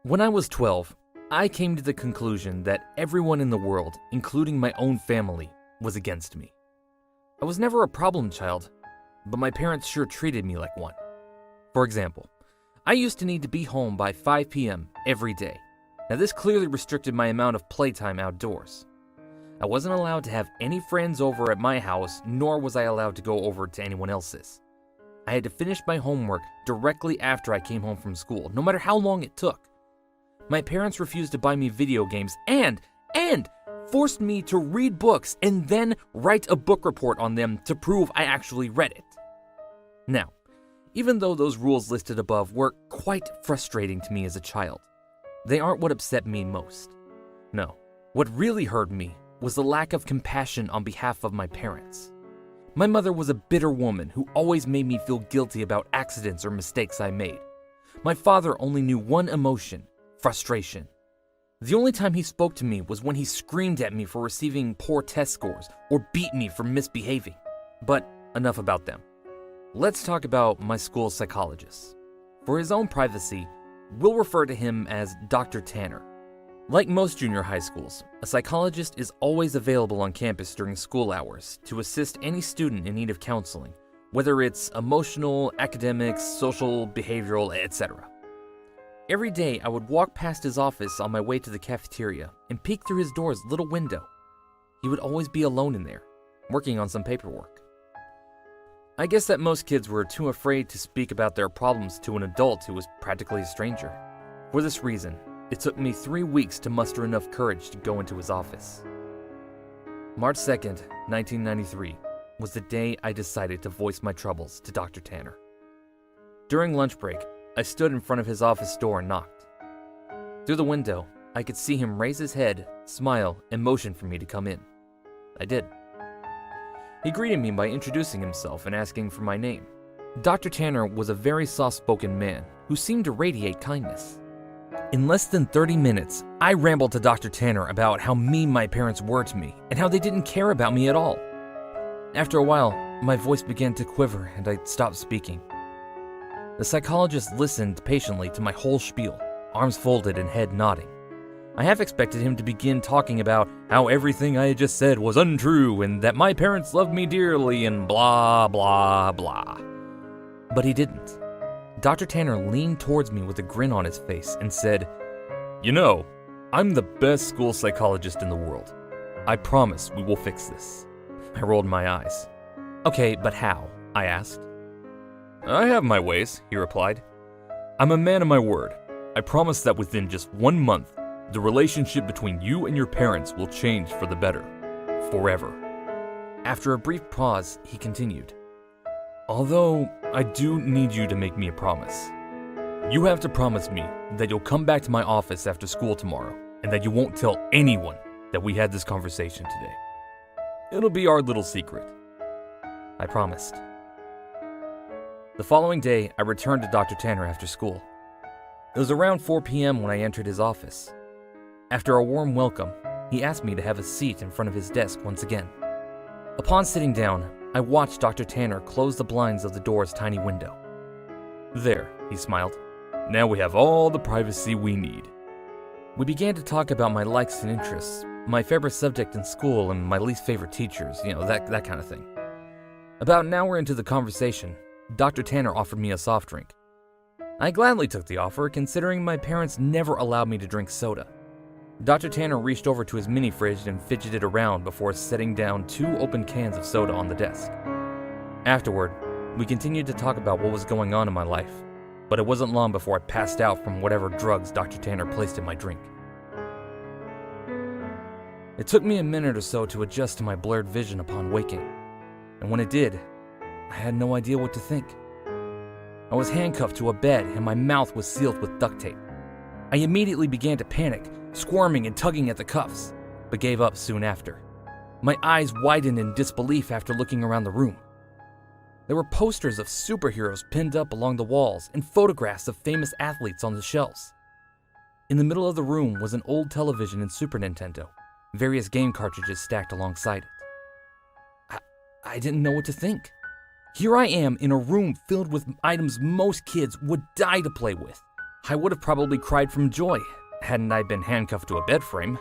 When I was 12, I came to the conclusion that everyone in the world, including my own family, was against me. I was never a problem child, but my parents sure treated me like one. For example, I used to need to be home by 5 p.m. every day. Now this clearly restricted my amount of playtime outdoors. I wasn't allowed to have any friends over at my house, nor was I allowed to go over to anyone else's. I had to finish my homework directly after I came home from school, no matter how long it took. My parents refused to buy me video games and forced me to read books and then write a book report on them to prove I actually read it. Now, even though those rules listed above were quite frustrating to me as a child, they aren't what upset me most. No, what really hurt me was the lack of compassion on behalf of my parents. My mother was a bitter woman who always made me feel guilty about accidents or mistakes I made. My father only knew one emotion: frustration. The only time he spoke to me was when he screamed at me for receiving poor test scores or beat me for misbehaving. But enough about them. Let's talk about my school's psychologist. For his own privacy, we'll refer to him as Dr. Tanner. Like most junior high schools, a psychologist is always available on campus during school hours to assist any student in need of counseling, whether it's emotional, academics, social, behavioral, etc. Every day, I would walk past his office on my way to the cafeteria and peek through his door's little window. He would always be alone in there, working on some paperwork. I guess that most kids were too afraid to speak about their problems to an adult who was practically a stranger. For this reason, it took me 3 weeks to muster enough courage to go into his office. March 2nd, 1993, was the day I decided to voice my troubles to Dr. Tanner. During lunch break, I stood in front of his office door and knocked. Through the window, I could see him raise his head, smile, and motion for me to come in. I did. He greeted me by introducing himself and asking for my name. Dr. Tanner was a very soft-spoken man who seemed to radiate kindness. In less than 30 minutes, I rambled to Dr. Tanner about how mean my parents were to me and how they didn't care about me at all. After a while, my voice began to quiver and I stopped speaking. The psychologist listened patiently to my whole spiel, arms folded and head nodding. I half expected him to begin talking about how everything I had just said was untrue and that my parents loved me dearly and blah, blah, blah. But he didn't. Dr. Tanner leaned towards me with a grin on his face and said, "You know, I'm the best school psychologist in the world. I promise we will fix this." I rolled my eyes. "Okay, but how?" I asked. "I have my ways," he replied. "I'm a man of my word. I promise that within just 1 month, the relationship between you and your parents will change for the better. Forever." After a brief pause, he continued, "Although I do need you to make me a promise. You have to promise me that you'll come back to my office after school tomorrow and that you won't tell anyone that we had this conversation today. It'll be our little secret." I promised. The following day, I returned to Dr. Tanner after school. It was around 4 p.m. when I entered his office. After a warm welcome, he asked me to have a seat in front of his desk once again. Upon sitting down, I watched Dr. Tanner close the blinds of the door's tiny window. "There," he smiled. "Now we have all the privacy we need." We began to talk about my likes and interests, my favorite subject in school, and my least favorite teachers, that kind of thing. About an hour into the conversation, Dr. Tanner offered me a soft drink. I gladly took the offer, considering my parents never allowed me to drink soda. Dr. Tanner reached over to his mini fridge and fidgeted around before setting down 2 open cans of soda on the desk. Afterward, we continued to talk about what was going on in my life, but it wasn't long before I passed out from whatever drugs Dr. Tanner placed in my drink. It took me a minute or so to adjust to my blurred vision upon waking, and when it did, I had no idea what to think. I was handcuffed to a bed and my mouth was sealed with duct tape. I immediately began to panic, squirming and tugging at the cuffs, but gave up soon after. My eyes widened in disbelief after looking around the room. There were posters of superheroes pinned up along the walls and photographs of famous athletes on the shelves. In the middle of the room was an old television and Super Nintendo, various game cartridges stacked alongside it. I didn't know what to think. Here I am in a room filled with items most kids would die to play with. I would have probably cried from joy, hadn't I been handcuffed to a bed frame.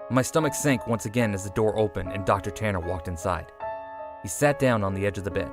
My stomach sank once again as the door opened and Dr. Tanner walked inside. He sat down on the edge of the bed.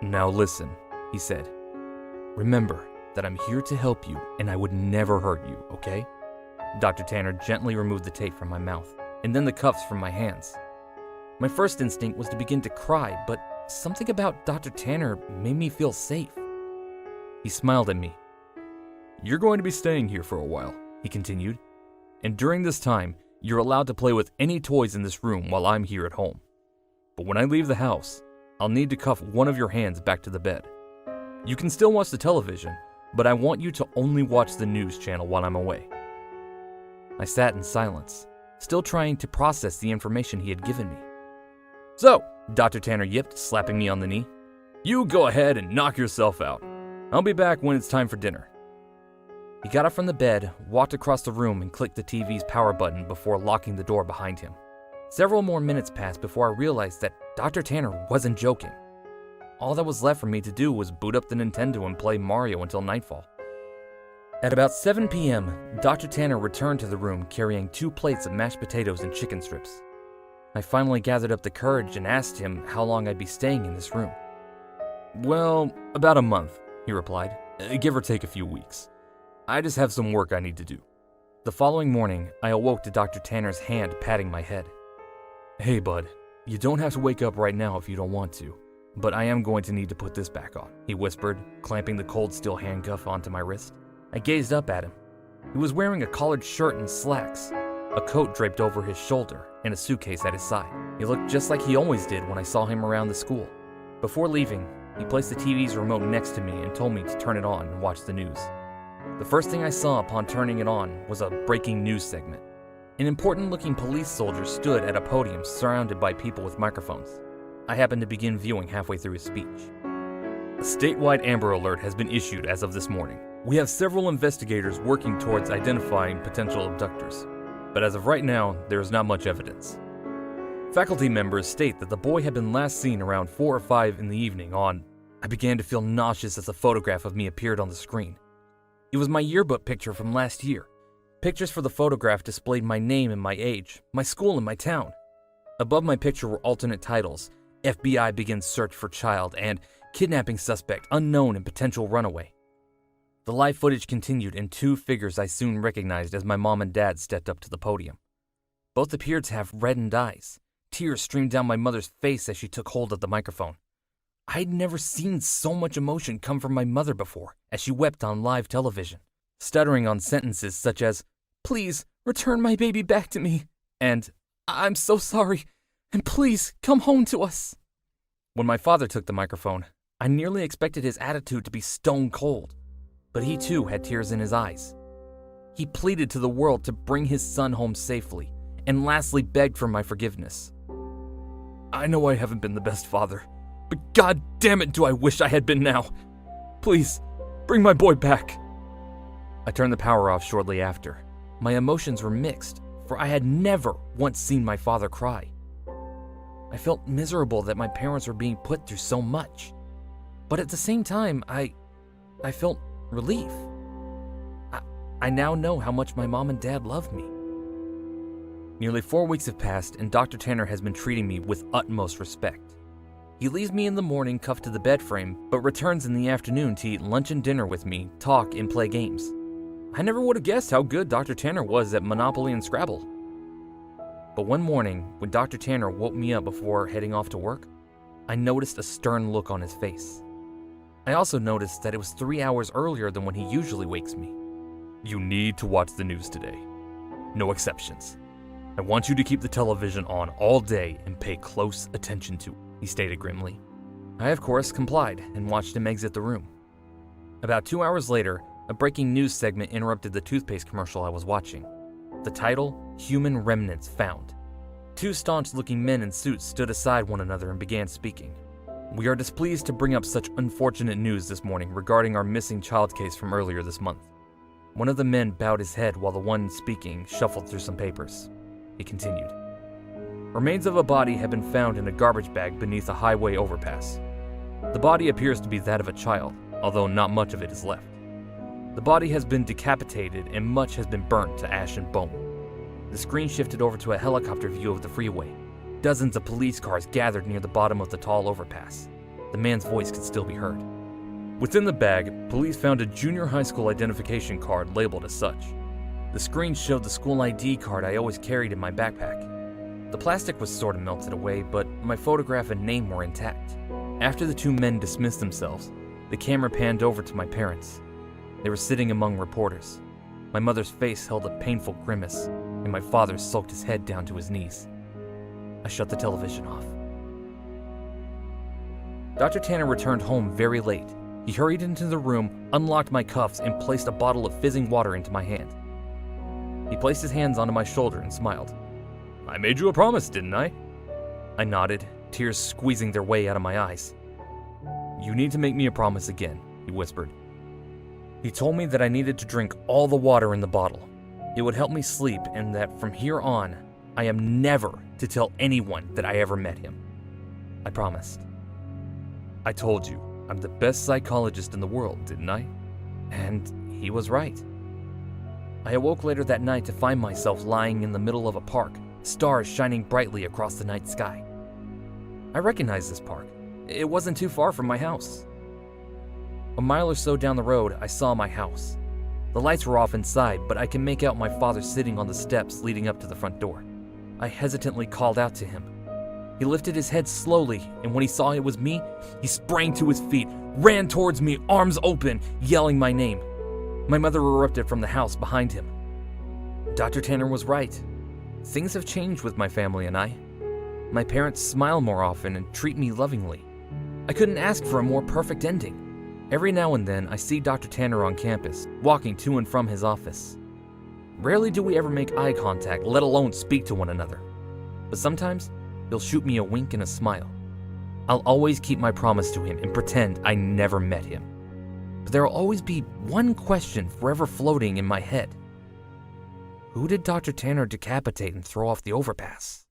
"Now listen," he said. "Remember that I'm here to help you and I would never hurt you, okay?" Dr. Tanner gently removed the tape from my mouth and then the cuffs from my hands. My first instinct was to begin to cry, but something about Dr. Tanner made me feel safe. He smiled at me. "You're going to be staying here for a while," he continued, "and during this time, you're allowed to play with any toys in this room while I'm here at home. But when I leave the house, I'll need to cuff one of your hands back to the bed. You can still watch the television, but I want you to only watch the news channel while I'm away." I sat in silence, still trying to process the information he had given me. "So," Dr. Tanner yipped, slapping me on the knee, "you go ahead and knock yourself out. I'll be back when it's time for dinner." He got up from the bed, walked across the room, and clicked the TV's power button before locking the door behind him. Several more minutes passed before I realized that Dr. Tanner wasn't joking. All that was left for me to do was boot up the Nintendo and play Mario until nightfall. At about 7 p.m., Dr. Tanner returned to the room carrying 2 plates of mashed potatoes and chicken strips. I finally gathered up the courage and asked him how long I'd be staying in this room. "Well, about a month," he replied, "give or take a few weeks. I just have some work I need to do." The following morning, I awoke to Dr. Tanner's hand patting my head. "Hey, bud, you don't have to wake up right now if you don't want to, but I am going to need to put this back on," he whispered, clamping the cold steel handcuff onto my wrist. I gazed up at him. He was wearing a collared shirt and slacks, a coat draped over his shoulder, and a suitcase at his side. He looked just like he always did when I saw him around the school. Before leaving, he placed the TV's remote next to me and told me to turn it on and watch the news. The first thing I saw upon turning it on was a breaking news segment. An important-looking police soldier stood at a podium surrounded by people with microphones. I happened to begin viewing halfway through his speech. "A statewide Amber Alert has been issued as of this morning. We have several investigators working towards identifying potential abductors, but as of right now, there is not much evidence. Faculty members state that the boy had been last seen around 4 or 5 in the evening on..." I began to feel nauseous as a photograph of me appeared on the screen. It was my yearbook picture from last year. Pictures for the photograph displayed my name and my age, my school and my town. Above my picture were alternate titles: FBI begins search for child and kidnapping suspect unknown and potential runaway. The live footage continued, and 2 figures I soon recognized as my mom and dad stepped up to the podium. Both appeared to have reddened eyes. Tears streamed down my mother's face as she took hold of the microphone. I'd never seen so much emotion come from my mother before, as she wept on live television, stuttering on sentences such as, "Please, return my baby back to me," and "I'm so sorry, and please, come home to us." When my father took the microphone, I nearly expected his attitude to be stone cold. But he too had tears in his eyes. He pleaded to the world to bring his son home safely, and lastly begged for my forgiveness. "I know I haven't been the best father, but god damn it do I wish I had been now. Please, bring my boy back." I turned the power off shortly after. My emotions were mixed, for I had never once seen my father cry. I felt miserable that my parents were being put through so much, but at the same time, I felt relief. I now know how much my mom and dad loved me. Nearly 4 weeks have passed, and Dr. Tanner has been treating me with utmost respect. He leaves me in the morning cuffed to the bed frame, but returns in the afternoon to eat lunch and dinner with me, talk, and play games. I never would have guessed how good Dr. Tanner was at Monopoly and Scrabble. But one morning, when Dr. Tanner woke me up before heading off to work, I noticed a stern look on his face. I also noticed that it was 3 hours earlier than when he usually wakes me. "You need to watch the news today. No exceptions. I want you to keep the television on all day and pay close attention to it," he stated grimly. I, of course, complied and watched him exit the room. About 2 hours later, a breaking news segment interrupted the toothpaste commercial I was watching. The title, "Human Remnants Found." 2 staunch-looking men in suits stood aside one another and began speaking. "We are displeased to bring up such unfortunate news this morning regarding our missing child case from earlier this month." One of the men bowed his head while the one speaking shuffled through some papers. He continued. "Remains of a body have been found in a garbage bag beneath a highway overpass. The body appears to be that of a child, although not much of it is left. The body has been decapitated and much has been burnt to ash and bone. The screen shifted over to a helicopter view of the freeway. Dozens of police cars gathered near the bottom of the tall overpass. The man's voice could still be heard. Within the bag, police found a junior high school identification card labeled as such. The screen showed the school ID card I always carried in my backpack. The plastic was sort of melted away, but my photograph and name were intact. After the two men dismissed themselves, the camera panned over to my parents. They were sitting among reporters. My mother's face held a painful grimace, and my father sulked his head down to his knees. I shut the television off. Dr. Tanner returned home very late. He hurried into the room, unlocked my cuffs, and placed a bottle of fizzing water into my hand. He placed his hands onto my shoulder and smiled. "I made you a promise, didn't I?" I nodded, tears squeezing their way out of my eyes. "You need to make me a promise again," he whispered. He told me that I needed to drink all the water in the bottle. It would help me sleep, and that from here on, I am never to tell anyone that I ever met him. I promised. "I told you, I'm the best psychologist in the world, didn't I?" And he was right. I awoke later that night to find myself lying in the middle of a park, stars shining brightly across the night sky. I recognized this park. It wasn't too far from my house. A mile or so down the road, I saw my house. The lights were off inside, but I can make out my father sitting on the steps leading up to the front door. I hesitantly called out to him. He lifted his head slowly, and when he saw it was me, he sprang to his feet, ran towards me, arms open, yelling my name. My mother erupted from the house behind him. Dr. Tanner was right. Things have changed with my family and I. My parents smile more often and treat me lovingly. I couldn't ask for a more perfect ending. Every now and then, I see Dr. Tanner on campus, walking to and from his office. Rarely do we ever make eye contact, let alone speak to one another. But sometimes, he'll shoot me a wink and a smile. I'll always keep my promise to him and pretend I never met him. But there'll always be one question forever floating in my head. Who did Dr. Tanner decapitate and throw off the overpass?